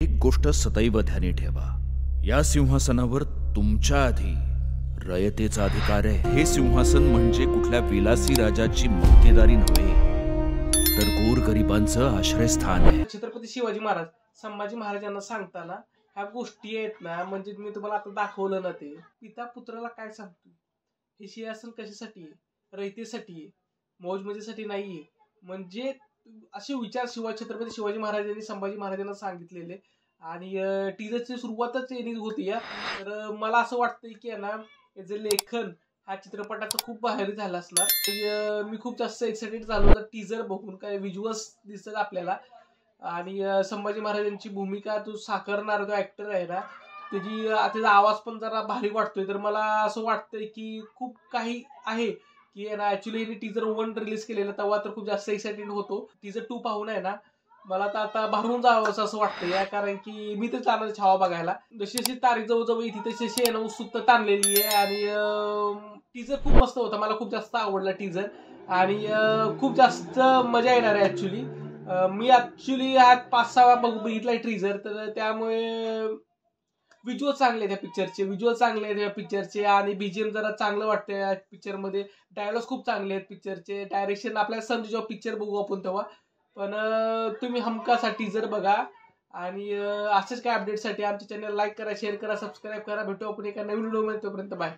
एक गोष्ट सदैव ध्यानी ठेवा, या सिंहासनावर तुमच्या आधी रयतेचा अधिकार आहे। हे सिंहासन म्हणजे कुठल्या विलासी राजाची मक्तेदारी नव्हे, तर गोरगरिबांचं आश्रयस्थान आहे। छत्रपती शिवाजी महाराज संभाजी महाराजांना सांगताना ह्या गोष्टी आहेत ना, म्हणजे मी तुम्हाला आता दाखवलं ना, ते पिता पुत्राला काय सांगतो, हे सिंहासन कशासाठी आहे? रयतेसाठी आहे, मौज मजेसाठी नाहीये। म्हणजे असे विचार छत्रपती शिवाजी महाराजांनी संभाजी महाराजांना सांगितलेले। आणि टीजरची सुरुवातच येणे होती या। तर मला असं वाटतंय की ना, याचं लेखन हा चित्रपटाचं खूप भारी झालं असणार। मी खूप जास्त एक्साइटेड झालो होतो टीजर बघून, काय व्हिज्युअल्स दिसतात आपल्याला। आणि संभाजी महाराजांची भूमिका तो साकारणारा जो ऍक्टर आहे ना, त्याचा आवाज पण जरा भारी वाटतोय। तर मला असं वाटतंय की खूप काही आहे की ना, ऍक्च्युली टीजर 1 रिलीज केलेलं तेव्हा तर खूप जास्त एक्साइटेड होतो। टीजर 2 पाहून आहे ना, मला तर आता भारून जावं असं वाटतंय, कारण की मी तर जाणार छावा बघायला। जशी जशी तारीख जवळजवळ येते तशी तशी आहे ना, उत्सुकता ताणलेली आहे। आणि टीजर खूप मस्त होता, मला खूप जास्त आवडला टीजर। आणि खूप जास्त मजा येणार आहे ऍक्च्युली। मी ऍक्च्युली आज 5-6 बघितलाय टीजर, तर त्यामुळे व्हिज्युअल चांगले आहेत त्या पिक्चरचे। आणि बीजीएम जरा चांगलं वाटतंय या पिक्चरमध्ये। डायलॉग खूप चांगले आहेत पिक्चरचे, डायरेक्शन आपल्याला समजेल जेव्हा पिक्चर बघू आपण तेव्हा। पण तुम्ही हमखास हा टीजर बघा। आणि असेच काय अपडेटसाठी आमच्या चॅनल लाईक करा, शेअर करा, सबस्क्राईब करा। भेटू आपण एका नवीन व्हिडिओमध्ये, तोपर्यंत बाय।